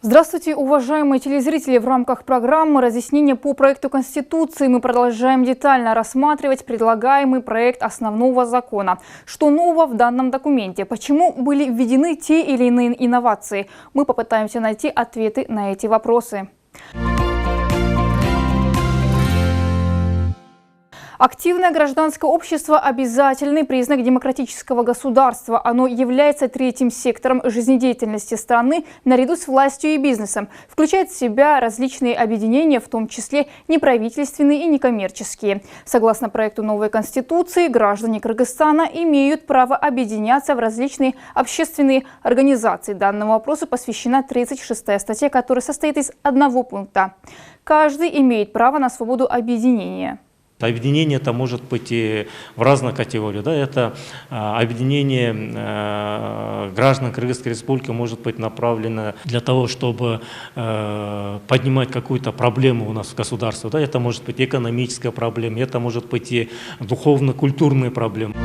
Здравствуйте, уважаемые телезрители! В рамках программы «Разъяснение по проекту Конституции» мы продолжаем детально рассматривать предлагаемый проект основного закона. Что нового в данном документе? Почему были введены те или иные инновации? Мы попытаемся найти ответы на эти вопросы. Активное гражданское общество – обязательный признак демократического государства. Оно является третьим сектором жизнедеятельности страны наряду с властью и бизнесом. Включает в себя различные объединения, в том числе неправительственные и некоммерческие. Согласно проекту новой Конституции, граждане Кыргызстана имеют право объединяться в различные общественные организации. Данному вопросу посвящена 36-я статья, которая состоит из одного пункта. Каждый имеет право на свободу объединения. Объединение это может быть и в разных категориях. Да? Это объединение граждан Кыргызской Республики может быть направлено для того, чтобы поднимать какую-то проблему у нас в государстве. Да? Это может быть экономическая проблема, это может быть и духовно-культурные проблемы.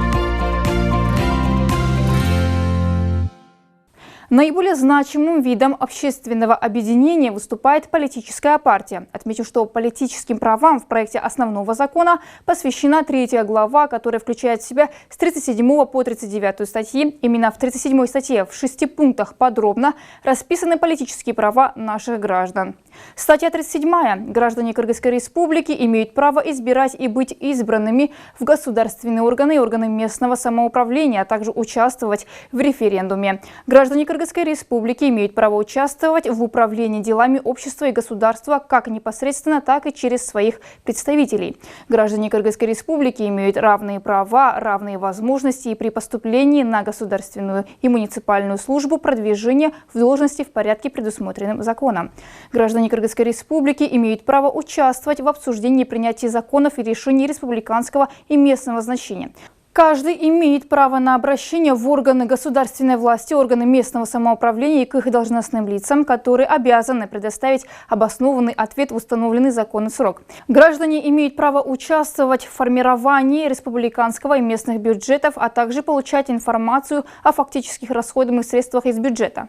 Наиболее значимым видом общественного объединения выступает политическая партия. Отмечу, что политическим правам в проекте основного закона посвящена 3 глава, которая включает в себя с 37 по 39 статьи. Именно в 37 статье в 6 пунктах подробно расписаны политические права наших граждан. Статья 37. Граждане Кыргызской Республики имеют право избирать и быть избранными в государственные органы и органы местного самоуправления, а также участвовать в референдуме. Граждане Кыргызской Республики имеют право участвовать в управлении делами общества и государства как непосредственно, так и через своих представителей. Граждане Кыргызской Республики имеют равные права, равные возможности и при поступлении на государственную и муниципальную службу продвижения в должности в порядке, предусмотренным законом. Граждане Кыргызской Республики имеют право участвовать в обсуждении и принятии законов и решений республиканского и местного значения. Каждый имеет право на обращение в органы государственной власти, органы местного самоуправления и к их должностным лицам, которые обязаны предоставить обоснованный ответ в установленный законный срок. Граждане имеют право участвовать в формировании республиканского и местных бюджетов, а также получать информацию о фактических расходуемых средствах из бюджета.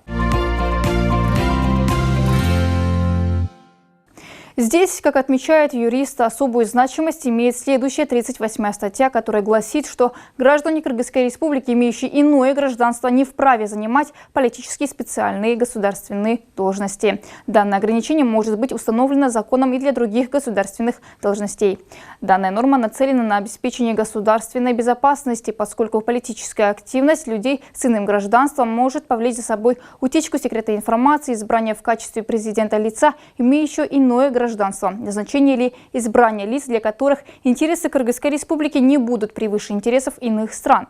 Здесь, как отмечает юрист, особую значимость имеет следующая 38-я статья, которая гласит, что граждане Кыргызской Республики, имеющие иное гражданство, не вправе занимать политические специальные государственные должности. Данное ограничение может быть установлено законом и для других государственных должностей. Данная норма нацелена на обеспечение государственной безопасности, поскольку политическая активность людей с иным гражданством может повлечь за собой утечку секретной информации, избрание в качестве президента лица, имеющего иное гражданство, назначение или избрание лиц, для которых интересы Кыргызской Республики не будут превыше интересов иных стран.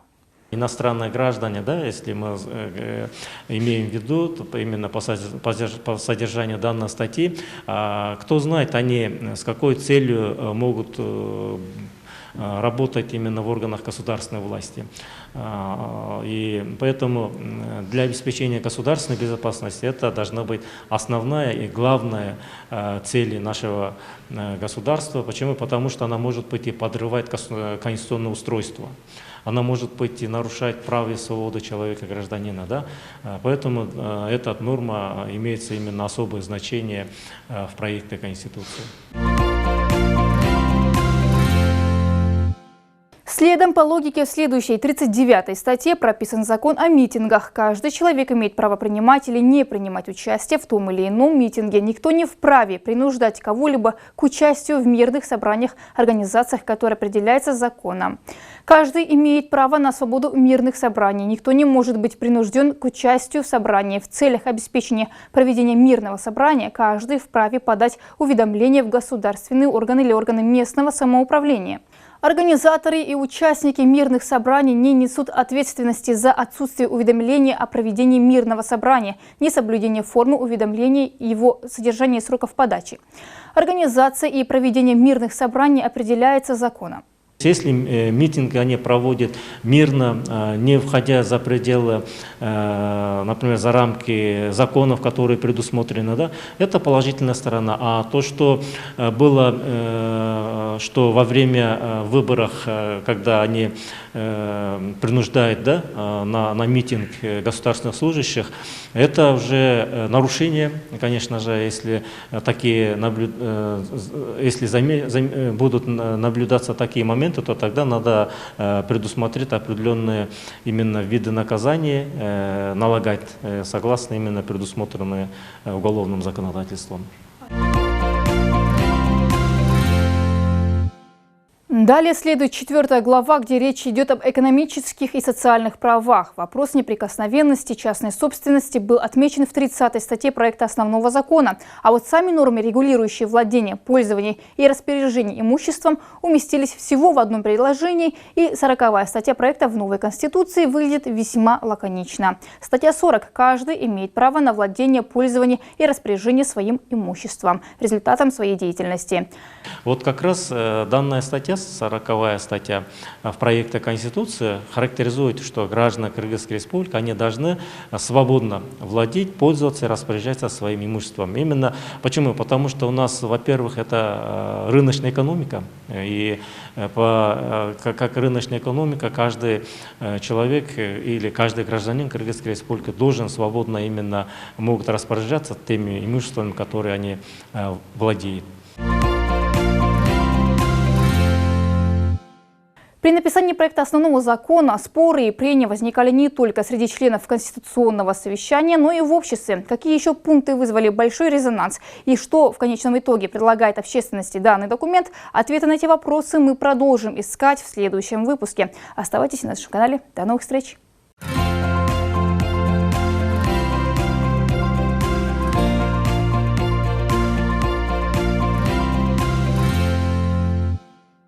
Иностранные граждане, да, если мы имеем в виду, то именно по содержанию данной статьи, кто знает, они с какой целью могут работать именно в органах государственной власти. И поэтому для обеспечения государственной безопасности это должна быть основная и главная цель нашего государства. Почему? Потому что она может быть и подрывать конституционное устройство. Она может быть и нарушать права и свободы человека, гражданина. Да? Поэтому эта норма имеет именно особое значение в проекте Конституции. Следом по логике в следующей 39-й статье прописан закон о митингах. Каждый человек имеет право принимать или не принимать участие в том или ином митинге. Никто не вправе принуждать кого-либо к участию в мирных собраниях, организациях, которые определяются законом. Каждый имеет право на свободу мирных собраний. Никто не может быть принужден к участию в собрании. В целях обеспечения проведения мирного собрания каждый вправе подать уведомление в государственные органы или органы местного самоуправления. Организаторы и участники мирных собраний не несут ответственности за отсутствие уведомления о проведении мирного собрания, несоблюдение формы уведомления, его содержания и сроков подачи. Организация и проведение мирных собраний определяется законом. Если митинги они проводят мирно, не входя за пределы, например, за рамки законов, которые предусмотрены, да, это положительная сторона. А то, что было что во время выборов, когда они принуждают, да, на митинг государственных служащих, это уже нарушение, конечно же, если будут наблюдаться такие моменты, то тогда надо предусмотреть определенные именно виды наказаний, налагать согласно именно предусмотренные уголовным законодательством. Далее следует 4 глава, где речь идет об экономических и социальных правах. Вопрос неприкосновенности частной собственности был отмечен в 30-й статье проекта основного закона. А вот сами нормы, регулирующие владение, пользование и распоряжение имуществом, уместились всего в одном предложении, и 40-я статья проекта в новой Конституции выглядит весьма лаконично. Статья 40. Каждый имеет право на владение, пользование и распоряжение своим имуществом, результатом своей деятельности. Вот как раз данная статья, 40-я статья в проекте Конституции, характеризует, что граждане Кыргызской республики, они должны свободно владеть, пользоваться и распоряжаться своим имуществом. Именно почему? Потому что у нас, во-первых, это рыночная экономика, и как рыночная экономика, каждый человек или каждый гражданин Кыргызской республики должен свободно именно могут распоряжаться теми имуществами, которые они владеют. При написании проекта основного закона споры и прения возникали не только среди членов Конституционного совещания, но и в обществе. Какие еще пункты вызвали большой резонанс и что в конечном итоге предлагает общественности данный документ? Ответы на эти вопросы мы продолжим искать в следующем выпуске. Оставайтесь на нашем канале. До новых встреч!